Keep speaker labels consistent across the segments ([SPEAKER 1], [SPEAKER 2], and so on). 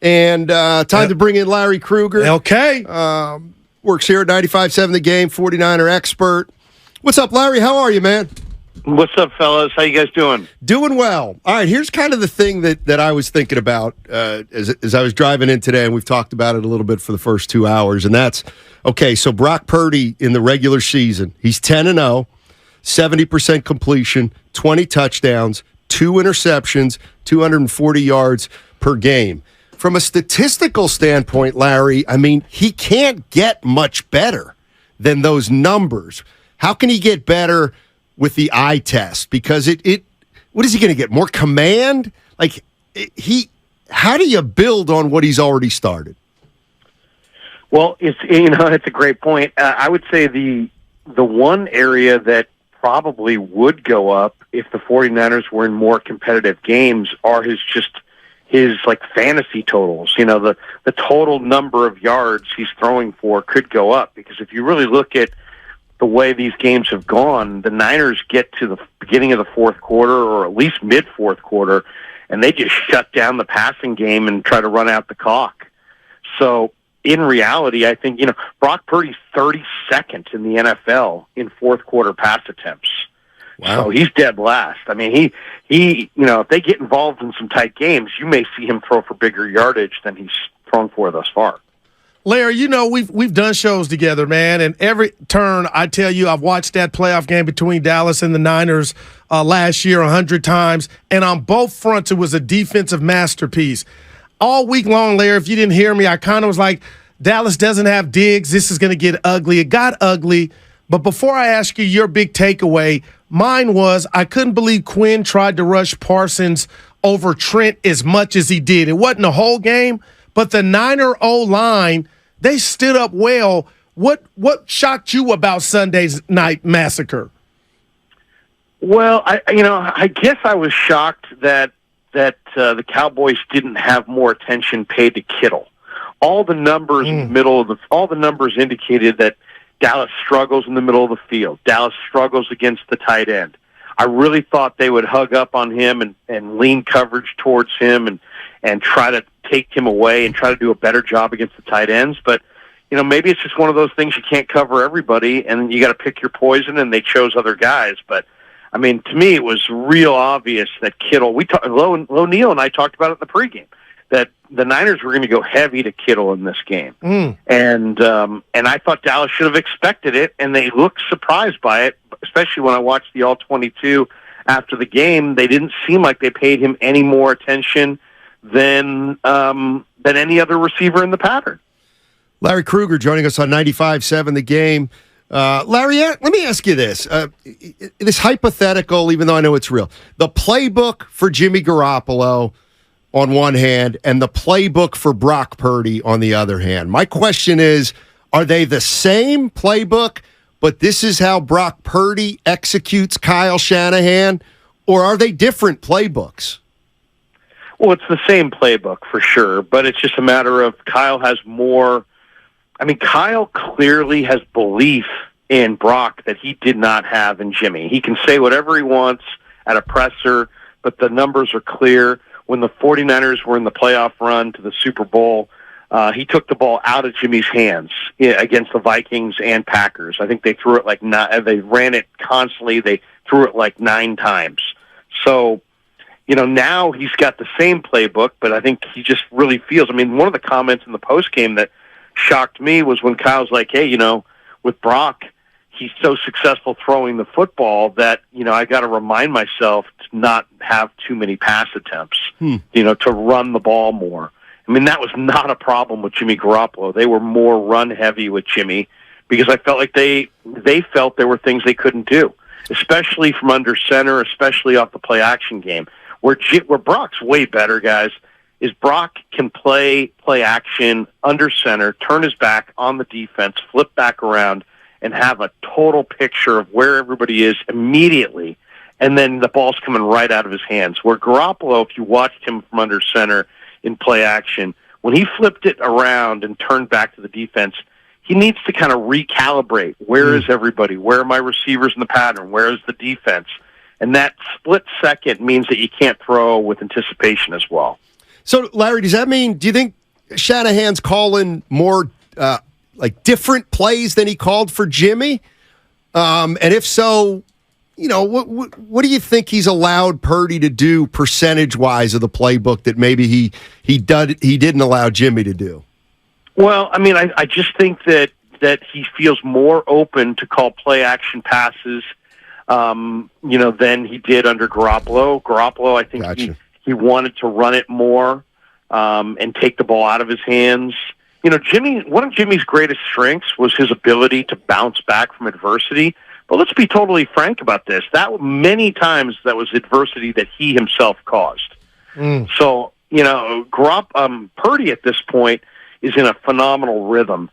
[SPEAKER 1] And time to bring in Larry Krueger.
[SPEAKER 2] Okay.
[SPEAKER 1] Works here at 95.7 The Game, 49er expert. What's up, Larry? How are you, man?
[SPEAKER 3] What's up, fellas? How you guys doing?
[SPEAKER 1] Doing well. All right, here's kind of the thing that I was thinking about as I was driving in today, and we've talked about it a little bit for the first 2 hours, and that's, okay, so Brock Purdy in the regular season, he's 10-0, 70% completion, 20 touchdowns, 2 interceptions, 240 yards per game. From a statistical standpoint, Larry, I mean, he can't get much better than those numbers. How can he get better with the eye test? Because what is he going to get? More command? Like, how do you build on what he's already started?
[SPEAKER 3] Well, it's a great point. I would say the one area that probably would go up if the 49ers were in more competitive games are his like fantasy totals. You know, the total number of yards he's throwing for could go up, because if you really look at the way these games have gone, the Niners get to the beginning of the fourth quarter, or at least mid-fourth quarter, and they just shut down the passing game and try to run out the clock. So in reality, I think, Brock Purdy's 32nd in the NFL in fourth quarter pass attempts. Wow. So he's dead last. I mean, he if they get involved in some tight games, you may see him throw for bigger yardage than he's thrown for thus far.
[SPEAKER 2] Larry, we've done shows together, man, and every turn I tell you, I've watched that playoff game between Dallas and the Niners last year 100 times, and on both fronts it was a defensive masterpiece. All week long, Larry, if you didn't hear me, I kind of was like, Dallas doesn't have Diggs. This is going to get ugly. It got ugly. But before I ask you your big takeaway, mine was I couldn't believe Quinn tried to rush Parsons over Trent as much as he did. It wasn't a whole game, but the Niner O-line, they stood up well. What shocked you about Sunday's night massacre?
[SPEAKER 3] Well, I guess I was shocked that the Cowboys didn't have more attention paid to Kittle. All the numbers all the numbers indicated that Dallas struggles in the middle of the field. Dallas struggles against the tight end. I really thought they would hug up on him and lean coverage towards him and try to take him away and try to do a better job against the tight ends. But, maybe it's just one of those things, you can't cover everybody, and you got to pick your poison, and they chose other guys. But, I mean, to me, it was real obvious that Kittle, Lo Neal and I talked about it in the pregame, that the Niners were going to go heavy to Kittle in this game. And I thought Dallas should have expected it, and they looked surprised by it, especially when I watched the All-22 after the game. They didn't seem like they paid him any more attention than any other receiver in the pattern.
[SPEAKER 1] Larry Krueger joining us on 95.7 The Game. Larry, let me ask you this. This hypothetical, even though I know it's real. The playbook for Jimmy Garoppolo on one hand and the playbook for Brock Purdy on the other hand. My question is, are they the same playbook, but this is how Brock Purdy executes Kyle Shanahan, or are they different playbooks?
[SPEAKER 3] Well, it's the same playbook for sure, but it's just a matter of Kyle has more. I mean, Kyle clearly has belief in Brock that he did not have in Jimmy. He can say whatever he wants at a presser, but the numbers are clear. When the 49ers were in the playoff run to the Super Bowl, he took the ball out of Jimmy's hands against the Vikings and Packers. I think they threw it like they ran it constantly. They threw it like 9 times. So, now he's got the same playbook, but I think he just really feels. I mean, one of the comments in the postgame that shocked me was when Kyle's like, hey, with Brock, he's so successful throwing the football that, I got to remind myself to not have too many pass attempts, to run the ball more. I mean, that was not a problem with Jimmy Garoppolo. They were more run heavy with Jimmy because I felt like they felt there were things they couldn't do, especially from under center, especially off the play action game. Where Brock's way better, guys, is Brock can play action under center, turn his back on the defense, flip back around, and have a total picture of where everybody is immediately, and then the ball's coming right out of his hands. Where Garoppolo, if you watched him from under center in play action, when he flipped it around and turned back to the defense, he needs to kind of recalibrate. Where is everybody? Where are my receivers in the pattern? Where is the defense? And that split second means that you can't throw with anticipation as well.
[SPEAKER 1] So, Larry, does that mean, do you think Shanahan's calling more like different plays than he called for Jimmy? And if so, what do you think he's allowed Purdy to do percentage-wise of the playbook that maybe he didn't allow Jimmy to do?
[SPEAKER 3] Well, I mean, I just think that he feels more open to call play-action passes, than he did under Garoppolo. Garoppolo, I think
[SPEAKER 1] Gotcha.
[SPEAKER 3] he wanted to run it more and take the ball out of his hands. One of Jimmy's greatest strengths was his ability to bounce back from adversity. But let's be totally frank about this. Many times that was adversity that he himself caused. So, Purdy at this point is in a phenomenal rhythm.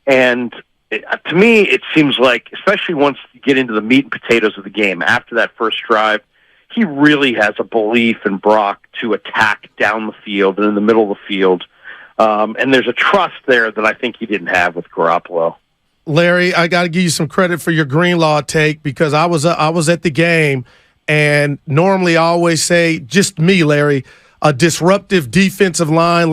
[SPEAKER 3] And to me, it seems like, especially once you get into the meat and potatoes of the game, after that first drive, he really has a belief in Brock to attack down the field and in the middle of the field. And there's a trust there that I think he didn't have with Garoppolo.
[SPEAKER 2] Larry, I got to give you some credit for your Greenlaw take, because I was at the game, and normally I always say, just me, Larry, a disruptive defensive line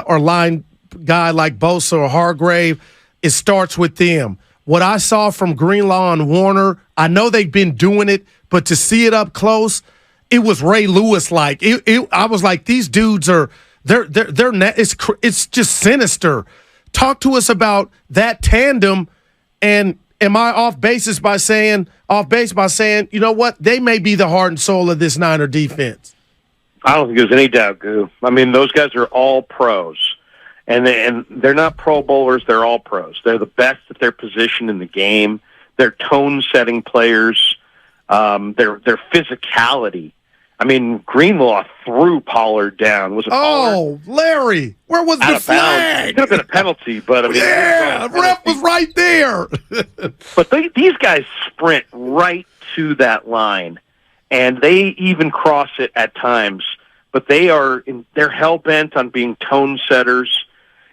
[SPEAKER 2] or line guy like Bosa or Hargrave, it starts with them. What I saw from Greenlaw and Warner, I know they've been doing it, but to see it up close, it was Ray Lewis-like. I was like, these dudes are it's just sinister. Talk to us about that tandem, and am I off base by saying, you know what, they may be the heart and soul of this Niner defense?
[SPEAKER 3] I don't think there's any doubt, Goo. I mean, those guys are all pros. And they're not Pro Bowlers, they're all pros. They're the best at their position in the game. They're tone-setting players. Their physicality. I mean, Greenlaw threw Pollard down. Was it Pollard?
[SPEAKER 2] Oh, Larry, where was the flag?
[SPEAKER 3] It could have been a penalty, but I mean,
[SPEAKER 2] yeah, the ref was right there.
[SPEAKER 3] But these guys sprint right to that line, and they even cross it at times. But they're hell-bent on being tone setters.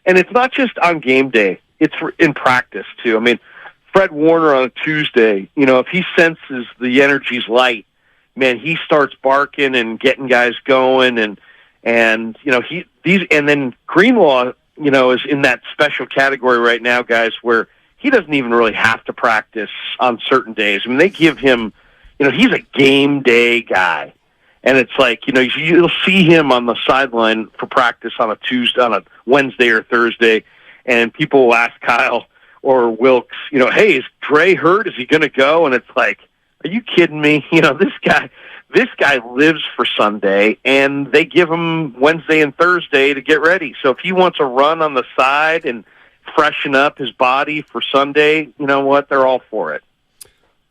[SPEAKER 3] And it's not just on game day. It's in practice, too. I mean, Fred Warner on a Tuesday, if he senses the energy's light, man, he starts barking and getting guys going. And then Greenlaw, is in that special category right now, guys, where he doesn't even really have to practice on certain days. I mean, they give him, he's a game day guy. And it's like, you'll see him on the sideline for practice on a Wednesday or Thursday, and people will ask Kyle or Wilkes, hey, is Dre hurt? Is he going to go? And it's like, are you kidding me? This guy lives for Sunday, and they give him Wednesday and Thursday to get ready. So if he wants a run on the side and freshen up his body for Sunday, you know what? They're all for it.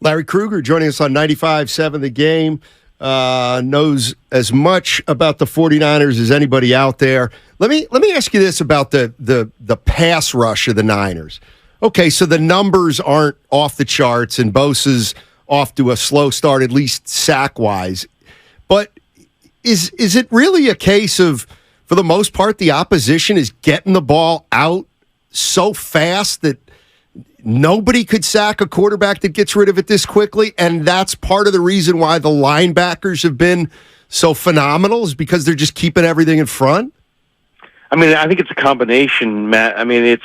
[SPEAKER 1] Larry Krueger joining us on 95.7 The Game. Knows as much about the 49ers as anybody out there. Let me ask you this about the pass rush of the Niners. Okay, so the numbers aren't off the charts, and Bosa's off to a slow start, at least sack-wise. But is it really a case of, for the most part, the opposition is getting the ball out so fast that nobody could sack a quarterback that gets rid of it this quickly, and that's part of the reason why the linebackers have been so phenomenal, is because they're just keeping everything in front?
[SPEAKER 3] I mean, I think it's a combination, Matt. I mean,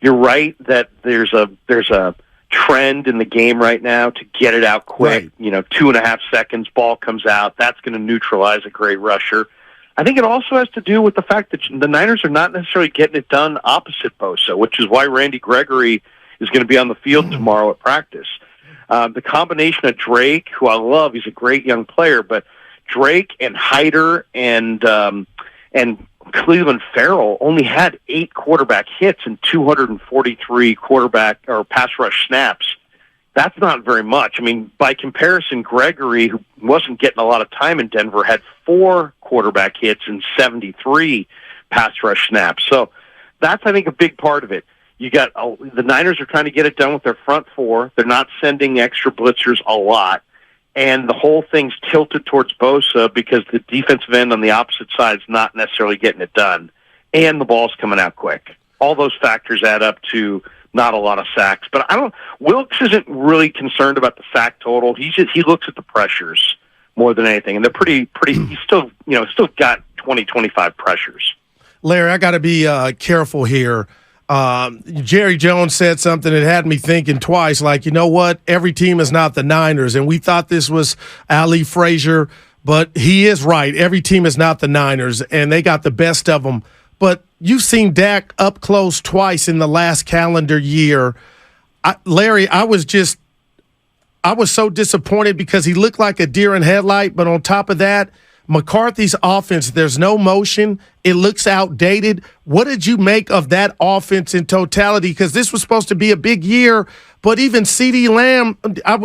[SPEAKER 3] you're right that there's a trend in the game right now to get it out quick.
[SPEAKER 1] Right.
[SPEAKER 3] 2.5 seconds, ball comes out. That's going to neutralize a great rusher. I think it also has to do with the fact that the Niners are not necessarily getting it done opposite Bosa, which is why Randy Gregory is going to be on the field tomorrow at practice. The combination of Drake, who I love, he's a great young player, but Drake and Hyder and Cleveland Farrell only had 8 quarterback hits and 243 quarterback or pass rush snaps. That's not very much. I mean, by comparison, Gregory, who wasn't getting a lot of time in Denver, had 4 quarterback hits and 73 pass rush snaps. So that's, I think, a big part of it. You got the Niners are trying to get it done with their front 4. They're not sending extra blitzers a lot, and the whole thing's tilted towards Bosa because the defensive end on the opposite side is not necessarily getting it done, and the ball's coming out quick. All those factors add up to not a lot of sacks. But Wilkes isn't really concerned about the sack total. He looks at the pressures more than anything, and they're pretty. He's still got 20, 25 pressures.
[SPEAKER 2] Larry, I got to be careful here. Jerry Jones said something that had me thinking twice, like, you know what? Every team is not the Niners, and we thought this was Ali Frazier, but he is right. Every team is not the Niners, and they got the best of them. But you've seen Dak up close twice in the last calendar year. Larry, I was so disappointed because he looked like a deer in headlight, but on top of that, McCarthy's offense, there's no motion. It looks outdated. What did you make of that offense in totality? Because this was supposed to be a big year, but even CeeDee Lamb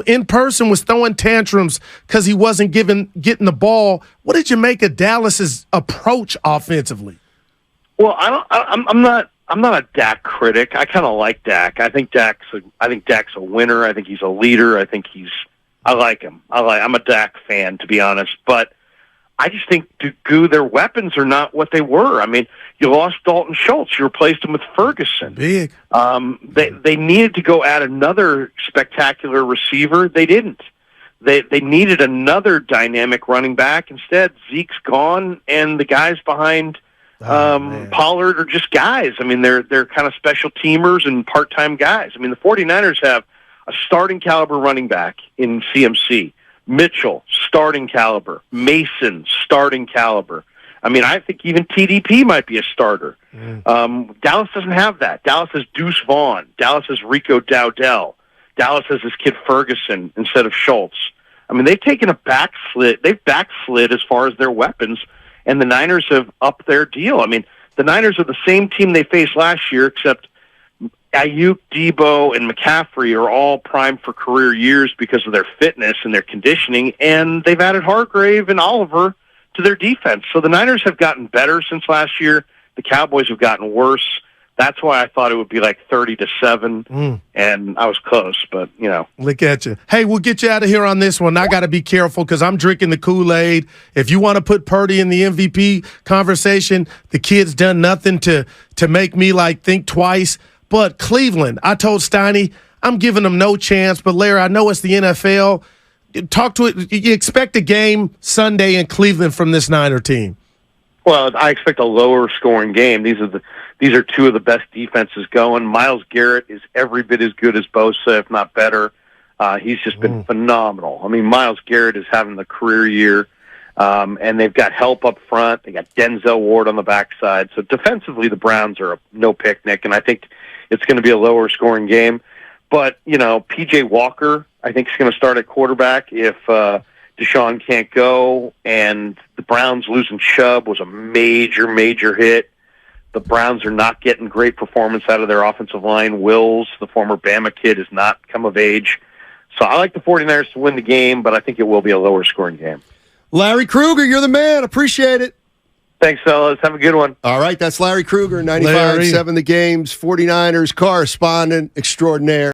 [SPEAKER 2] in person was throwing tantrums because he wasn't getting the ball. What did you make of Dallas's approach offensively?
[SPEAKER 3] Well, I'm not a Dak critic. I kind of like Dak. I think Dak's a winner. I think he's a leader. I like him. I'm a Dak fan, to be honest, but I just think their weapons are not what they were. I mean, you lost Dalton Schultz. You replaced him with Ferguson.
[SPEAKER 2] Big.
[SPEAKER 3] They needed to go add another spectacular receiver. They didn't. They needed another dynamic running back. Instead, Zeke's gone, and the guys behind Pollard are just guys. I mean, they're kind of special teamers and part-time guys. I mean, the 49ers have a starting caliber running back in CMC. Mitchell, starting caliber. Mason, starting caliber. I mean, I think even TDP might be a starter. Dallas doesn't have that. Dallas has Deuce Vaughn. Dallas has Rico Dowdell. Dallas has this kid Ferguson instead of Schultz. I mean, they've taken a backslid. They've backslid as far as their weapons, and the Niners have upped their deal. I mean, the Niners are the same team they faced last year, except Ayuk, Debo, and McCaffrey are all primed for career years because of their fitness and their conditioning, and they've added Hargrave and Oliver to their defense. So the Niners have gotten better since last year. The Cowboys have gotten worse. That's why I thought it would be like 30-7, and I was close, but, you know.
[SPEAKER 2] Look at you. Hey, we'll get you out of here on this one. I got to be careful because I'm drinking the Kool-Aid. If you want to put Purdy in the MVP conversation, the kid's done nothing to make me, think twice. But Cleveland, I told Steiny, I'm giving them no chance. But, Larry, I know it's the NFL. Talk to it. You expect a game Sunday in Cleveland from this Niner team.
[SPEAKER 3] Well, I expect a lower scoring game. These are two of the best defenses going. Myles Garrett is every bit as good as Bosa, if not better. He's just been phenomenal. I mean, Myles Garrett is having the career year, and they've got help up front. They got Denzel Ward on the backside. So defensively, the Browns are no picnic, and I think it's going to be a lower scoring game. But, P.J. Walker, I think, is going to start at quarterback if Deshaun can't go, and the Browns losing Chubb was a major, major hit. The Browns are not getting great performance out of their offensive line. Wills, the former Bama kid, has not come of age. So I like the 49ers to win the game, but I think it will be a lower scoring game.
[SPEAKER 1] Larry Krueger, you're the man. Appreciate it.
[SPEAKER 3] Thanks, fellas. Have a good one.
[SPEAKER 1] All right, that's Larry Krueger, 95.7 The Game's 49ers correspondent extraordinaire.